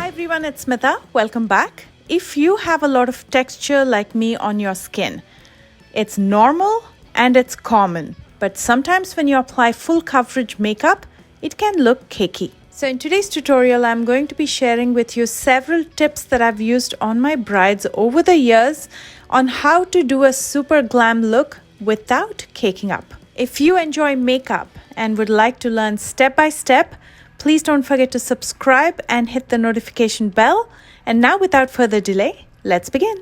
Hi everyone, it's Smita. Welcome back. If you have a lot of texture like me on your skin, it's normal and it's common. But sometimes when you apply full coverage makeup, it can look cakey. So in today's tutorial, I'm going to be sharing with you several tips that I've used on my brides over the years on how to do a super glam look without caking up. If you enjoy makeup and would like to learn step by step, please don't forget to subscribe and hit the notification bell. And now without further delay, let's begin.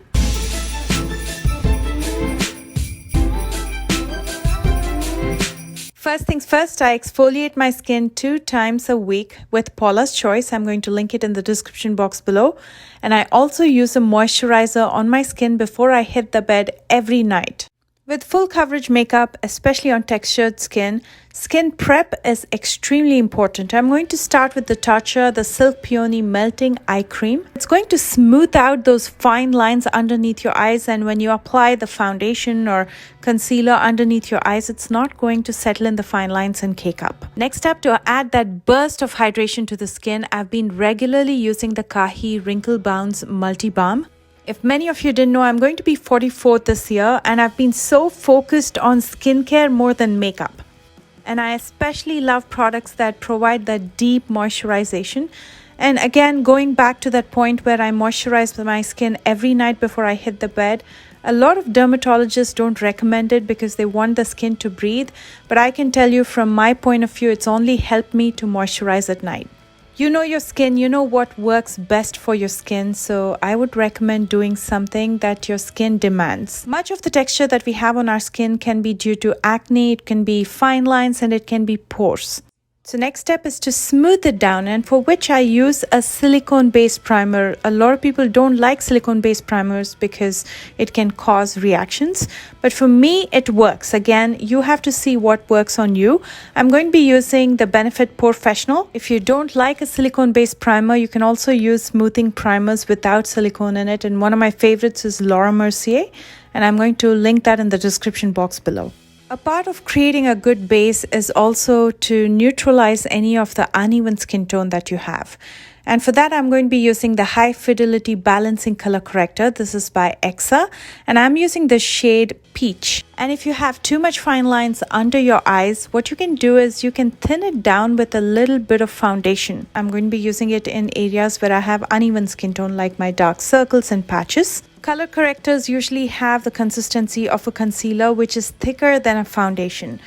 First things first, I exfoliate my skin 2 times a week with Paula's Choice. I'm going to link it in the description box below. And I also use a moisturizer on my skin before I hit the bed every night. With full coverage makeup, especially on textured skin prep is extremely important. I'm going to start with the Tatcha, the Silk Peony Melting Eye Cream. It's going to smooth out those fine lines underneath your eyes, and when you apply the foundation or concealer underneath your eyes, it's not going to settle in the fine lines and cake up. Next up, to add that burst of hydration to the skin, I've been regularly using the Kahi Wrinkle Bounce Multi Balm. If many of you didn't know, I'm going to be 44 this year and I've been so focused on skincare more than makeup. And I especially love products that provide that deep moisturization. And again, going back to that point where I moisturize my skin every night before I hit the bed, a lot of dermatologists don't recommend it because they want the skin to breathe. But I can tell you from my point of view, it's only helped me to moisturize at night. You know your skin, you know what works best for your skin, so I would recommend doing something that your skin demands. Much of the texture that we have on our skin can be due to acne, it can be fine lines, and it can be pores. So next step is to smooth it down, and for which I use a silicone-based primer. A lot of people don't like silicone-based primers because it can cause reactions. But for me, it works. Again, you have to see what works on you. I'm going to be using the Benefit Professional. If you don't like a silicone-based primer, you can also use smoothing primers without silicone in it. And one of my favorites is Laura Mercier. And I'm going to link that in the description box below. A part of creating a good base is also to neutralize any of the uneven skin tone that you have. And for that, I'm going to be using the High Fidelity Balancing Color Corrector. This is by Exa, and I'm using the shade Peach. And if you have too much fine lines under your eyes, what you can do is you can thin it down with a little bit of foundation. I'm going to be using it in areas where I have uneven skin tone, like my dark circles and patches. Color correctors usually have the consistency of a concealer, which is thicker than a foundation.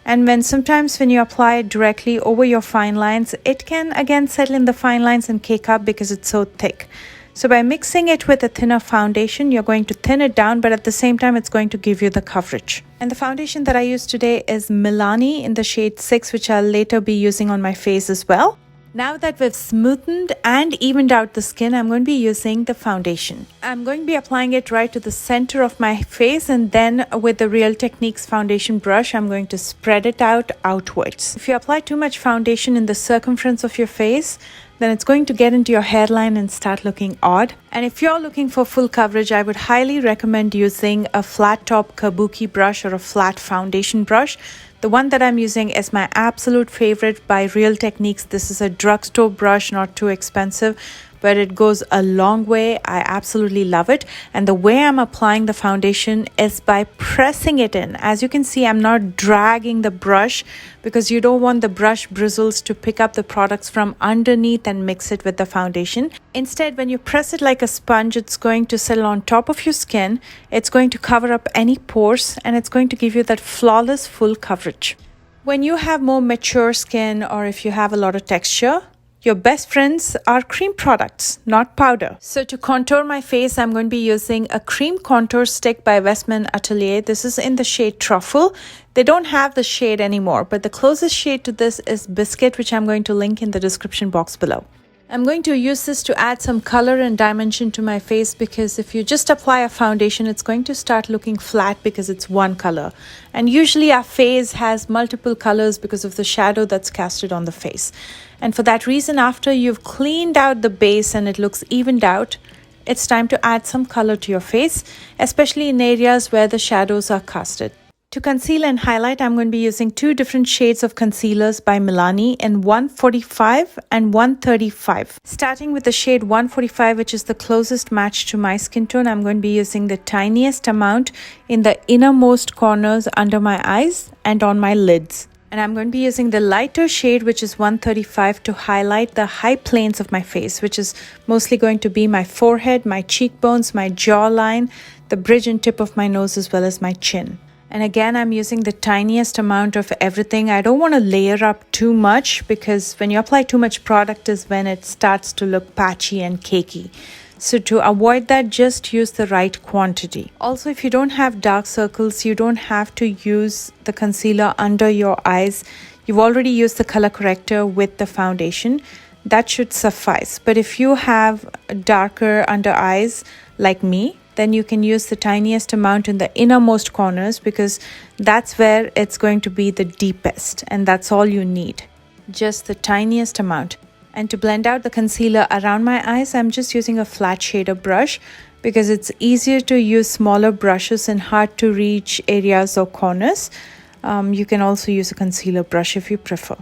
And sometimes when you apply it directly over your fine lines, it can again settle in the fine lines and cake up because it's so thick. So by mixing it with a thinner foundation, you're going to thin it down, but at the same time, it's going to give you the coverage. And the foundation that I use today is Milani in the shade 6, which I'll later be using on my face as well. Now that we've smoothened and evened out the skin, I'm going to be using the foundation. I'm going to be applying it right to the center of my face, and then with the Real Techniques foundation brush, I'm going to spread it out outwards. If you apply too much foundation in the circumference of your face, then it's going to get into your hairline and start looking odd. And if you're looking for full coverage, I would highly recommend using a flat top kabuki brush or a flat foundation brush. The one that I'm using is my absolute favorite by Real Techniques. This is a drugstore brush, not too expensive, but it goes a long way. I absolutely love it. And the way I'm applying the foundation is by pressing it in. As you can see, I'm not dragging the brush because you don't want the brush bristles to pick up the products from underneath and mix it with the foundation. Instead, when you press it like a sponge, it's going to settle on top of your skin. It's going to cover up any pores, and it's going to give you that flawless full coverage. When you have more mature skin, or if you have a lot of texture, your best friends are cream products, not powder. So to contour my face, I'm going to be using a cream contour stick by Westman Atelier. This is in the shade Truffle. They don't have the shade anymore, but the closest shade to this is Biscuit, which I'm going to link in the description box below. I'm going to use this to add some color and dimension to my face, because if you just apply a foundation, it's going to start looking flat because it's one color. And usually our face has multiple colors because of the shadow that's casted on the face. And for that reason, after you've cleaned out the base and it looks evened out, it's time to add some color to your face, especially in areas where the shadows are casted. To conceal and highlight, I'm going to be using two different shades of concealers by Milani in 145 and 135. Starting with the shade 145, which is the closest match to my skin tone, I'm going to be using the tiniest amount in the innermost corners under my eyes and on my lids. And I'm going to be using the lighter shade, which is 135, to highlight the high planes of my face, which is mostly going to be my forehead, my cheekbones, my jawline, the bridge and tip of my nose, as well as my chin. And again, I'm using the tiniest amount of everything. I don't want to layer up too much, because when you apply too much product is when it starts to look patchy and cakey. So to avoid that, just use the right quantity. Also, if you don't have dark circles, you don't have to use the concealer under your eyes. You've already used the color corrector with the foundation. That should suffice. But if you have darker under eyes like me, then you can use the tiniest amount in the innermost corners, because that's where it's going to be the deepest, and that's all you need. Just the tiniest amount. And to blend out the concealer around my eyes, I'm just using a flat shader brush, because it's easier to use smaller brushes in hard to reach areas or corners. You can also use a concealer brush if you prefer.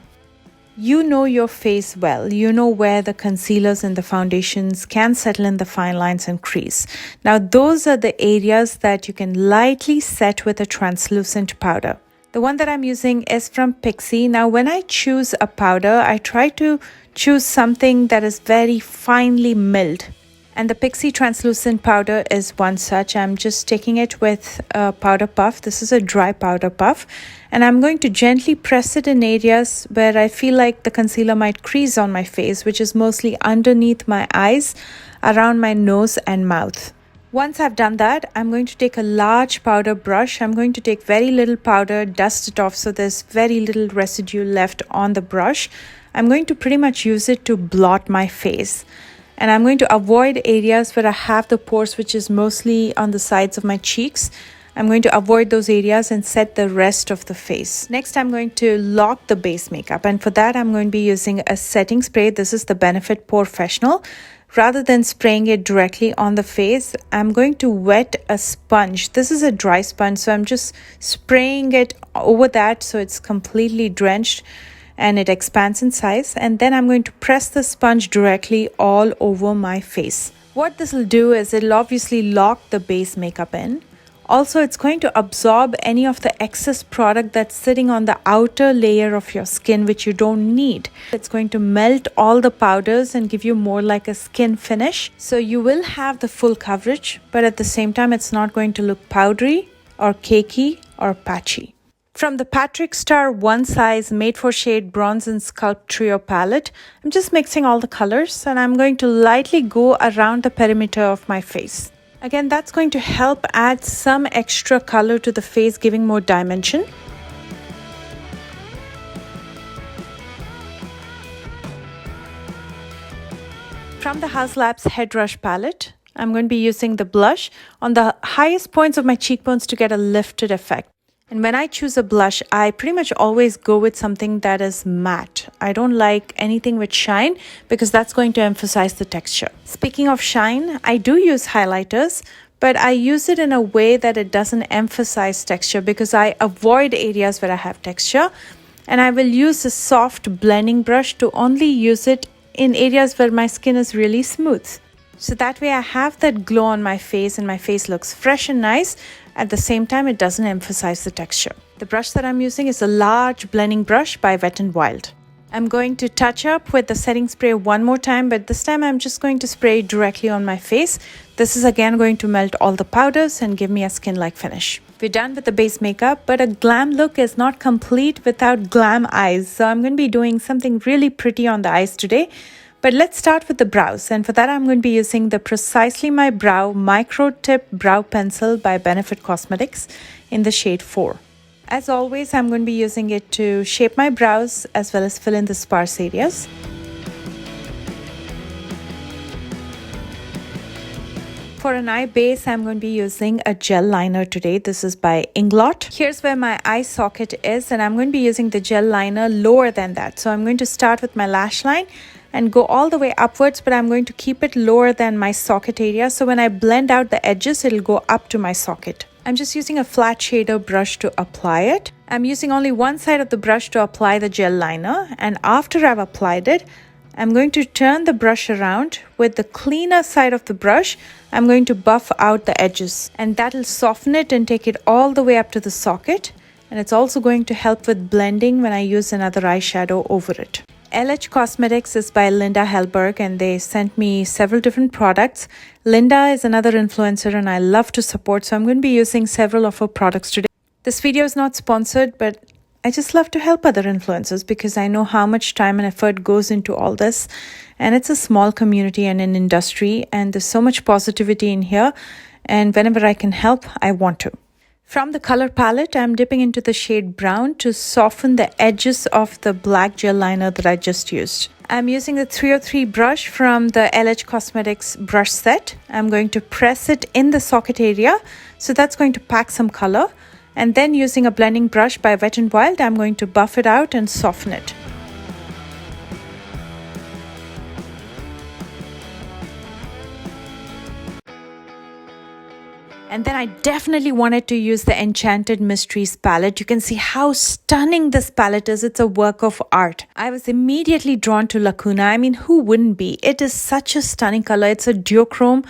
You know your face well. You know where the concealers and the foundations can settle in the fine lines and crease. Now, those are the areas that you can lightly set with a translucent powder. The one that I'm using is from Pixi. Now, when I choose a powder, I try to choose something that is very finely milled. And the Pixi translucent powder is one such. I'm just taking it with a powder puff. This is a dry powder puff. And I'm going to gently press it in areas where I feel like the concealer might crease on my face, which is mostly underneath my eyes, around my nose and mouth. Once I've done that, I'm going to take a large powder brush. I'm going to take very little powder, dust it off so there's very little residue left on the brush. I'm going to pretty much use it to blot my face. And I'm going to avoid areas where I have the pores, which is mostly on the sides of my cheeks. I'm going to avoid those areas and set the rest of the face. Next, I'm going to lock the base makeup. And for that, I'm going to be using a setting spray. This is the Benefit Professional. Rather than spraying it directly on the face, I'm going to wet a sponge. This is a dry sponge, so I'm just spraying it over that so it's completely drenched and it expands in size. And then I'm going to press the sponge directly all over my face. What this will do is it'll obviously lock the base makeup in. Also, it's going to absorb any of the excess product that's sitting on the outer layer of your skin, which you don't need. It's going to melt all the powders and give you more like a skin finish. So you will have the full coverage, but at the same time, it's not going to look powdery or cakey or patchy. From the Patrick Star One Size Made for Shade Bronze and Sculpt Trio palette, I'm just mixing all the colors and I'm going to lightly go around the perimeter of my face. Again, that's going to help add some extra color to the face, giving more dimension. From the Haus Labs Head Rush palette, I'm going to be using the blush on the highest points of my cheekbones to get a lifted effect. And when I choose a blush, I pretty much always go with something that is matte. I don't like anything with shine because that's going to emphasize the texture. Speaking of shine, I do use highlighters, but I use it in a way that it doesn't emphasize texture because I avoid areas where I have texture. And I will use a soft blending brush to only use it in areas where my skin is really smooth. So that way I have that glow on my face and my face looks fresh and nice. At the same time, it doesn't emphasize the texture. The brush that I'm using is a large blending brush by Wet n Wild. I'm going to touch up with the setting spray one more time, but this time I'm just going to spray directly on my face. This is again going to melt all the powders and give me a skin-like finish. We're done with the base makeup, but a glam look is not complete without glam eyes. So I'm going to be doing something really pretty on the eyes today. But let's start with the brows, and for that I'm going to be using the Precisely My Brow Micro Tip Brow Pencil by Benefit Cosmetics in the shade 4. As always, I'm going to be using it to shape my brows as well as fill in the sparse areas. For an eye base, I'm going to be using a gel liner today. This is by Inglot. Here's where my eye socket is, and I'm going to be using the gel liner lower than that. So I'm going to start with my lash line and go all the way upwards, but I'm going to keep it lower than my socket area. So when I blend out the edges, it'll go up to my socket. I'm just using a flat shader brush to apply it. I'm using only one side of the brush to apply the gel liner, and after I've applied it, I'm going to turn the brush around. With the cleaner side of the brush, I'm going to buff out the edges, and that'll soften it and take it all the way up to the socket. And it's also going to help with blending when I use another eyeshadow over it. LH Cosmetics is by Linda Hellberg, and they sent me several different products. Linda is another influencer and I love to support, so I'm going to be using several of her products today. This video is not sponsored, but I just love to help other influencers because I know how much time and effort goes into all this. And it's a small community and an industry, and there's so much positivity in here. And whenever I can help, I want to. From the color palette, I'm dipping into the shade brown to soften the edges of the black gel liner that I just used. I'm using the 303 brush from the LH Cosmetics brush set. I'm going to press it in the socket area, so that's going to pack some color. And then using a blending brush by Wet n Wild, I'm going to buff it out and soften it. And then I definitely wanted to use the Enchanted Mysteries palette. You can see how stunning this palette is. It's a work of art. I was immediately drawn to Lacuna. I mean, who wouldn't be? It is such a stunning color. It's a duochrome.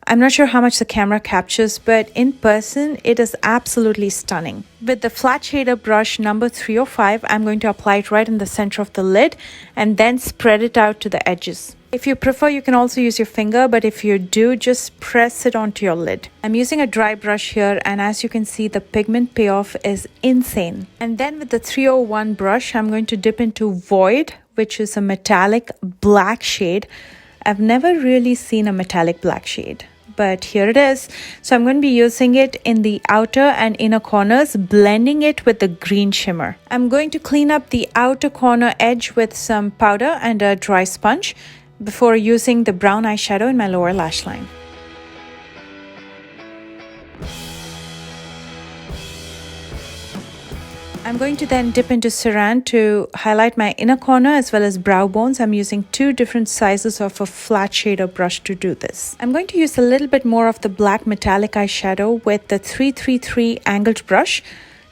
I'm not sure how much the camera captures, but in person, it is absolutely stunning. With the flat shader brush number 305, I'm going to apply it right in the center of the lid and then spread it out to the edges. If you prefer, you can also use your finger, but if you do, just press it onto your lid. I'm using a dry brush here, and as you can see, the pigment payoff is insane. And then with the 301 brush, I'm going to dip into Void, which is a metallic black shade. I've never really seen a metallic black shade, but here it is. So I'm going to be using it in the outer and inner corners, blending it with the green shimmer. I'm going to clean up the outer corner edge with some powder and a dry sponge before using the brown eyeshadow in my lower lash line. I'm going to then dip into Saran to highlight my inner corner as well as brow bones. I'm using two different sizes of a flat shader brush to do this. I'm going to use a little bit more of the black metallic eyeshadow with the 333 angled brush,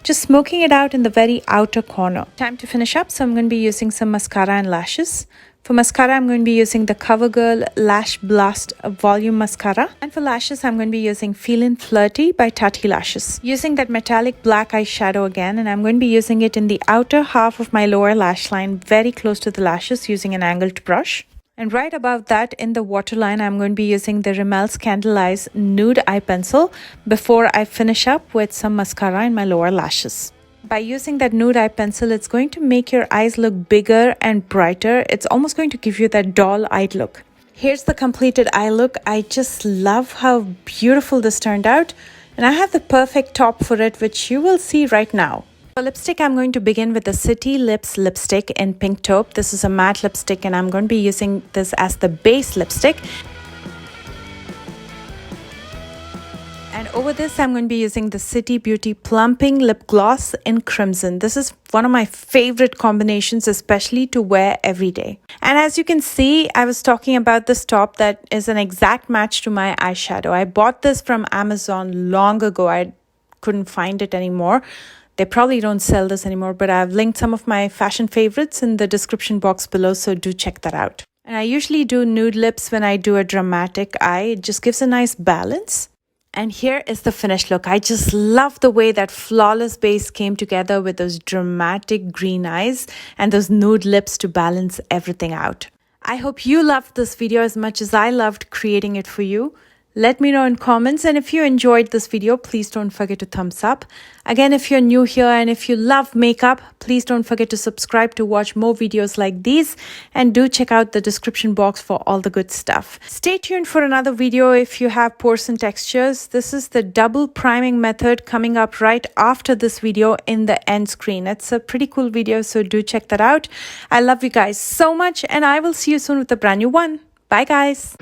just smoking it out in the very outer corner. Time to finish up, so I'm going to be using some mascara and lashes. For mascara, I'm going to be using the CoverGirl Lash Blast Volume Mascara. And for lashes, I'm going to be using Feelin' Flirty by Tati Lashes. Using that metallic black eyeshadow again, and I'm going to be using it in the outer half of my lower lash line, very close to the lashes, using an angled brush. And right above that, in the waterline, I'm going to be using the Rimmel's Candle Eyes Nude Eye Pencil before I finish up with some mascara in my lower lashes. By using that nude eye pencil, it's going to make your eyes look bigger and brighter. It's almost going to give you that doll-eyed look. Here's the completed eye look. I just love how beautiful this turned out. And I have the perfect top for it, which you will see right now. For lipstick, I'm going to begin with the City Lips lipstick in Pink Taupe. This is a matte lipstick, and I'm going to be using this as the base lipstick. And over this, I'm going to be using the City Beauty Plumping Lip Gloss in Crimson. This is one of my favorite combinations, especially to wear every day. And as you can see, I was talking about this top that is an exact match to my eyeshadow. I bought this from Amazon long ago. I couldn't find it anymore. They probably don't sell this anymore, but I've linked some of my fashion favorites in the description box below, so do check that out. And I usually do nude lips when I do a dramatic eye. It just gives a nice balance. And here is the finished look. I just love the way that flawless base came together with those dramatic green eyes and those nude lips to balance everything out. I hope you loved this video as much as I loved creating it for you. Let me know in comments, and if you enjoyed this video, please don't forget to thumbs up. Again, if you're new here and if you love makeup, please don't forget to subscribe to watch more videos like these, and do check out the description box for all the good stuff. Stay tuned for another video if you have pores and textures. This is the double priming method coming up right after this video in the end screen. It's a pretty cool video, so do check that out. I love you guys so much, and I will see you soon with a brand new one. Bye guys.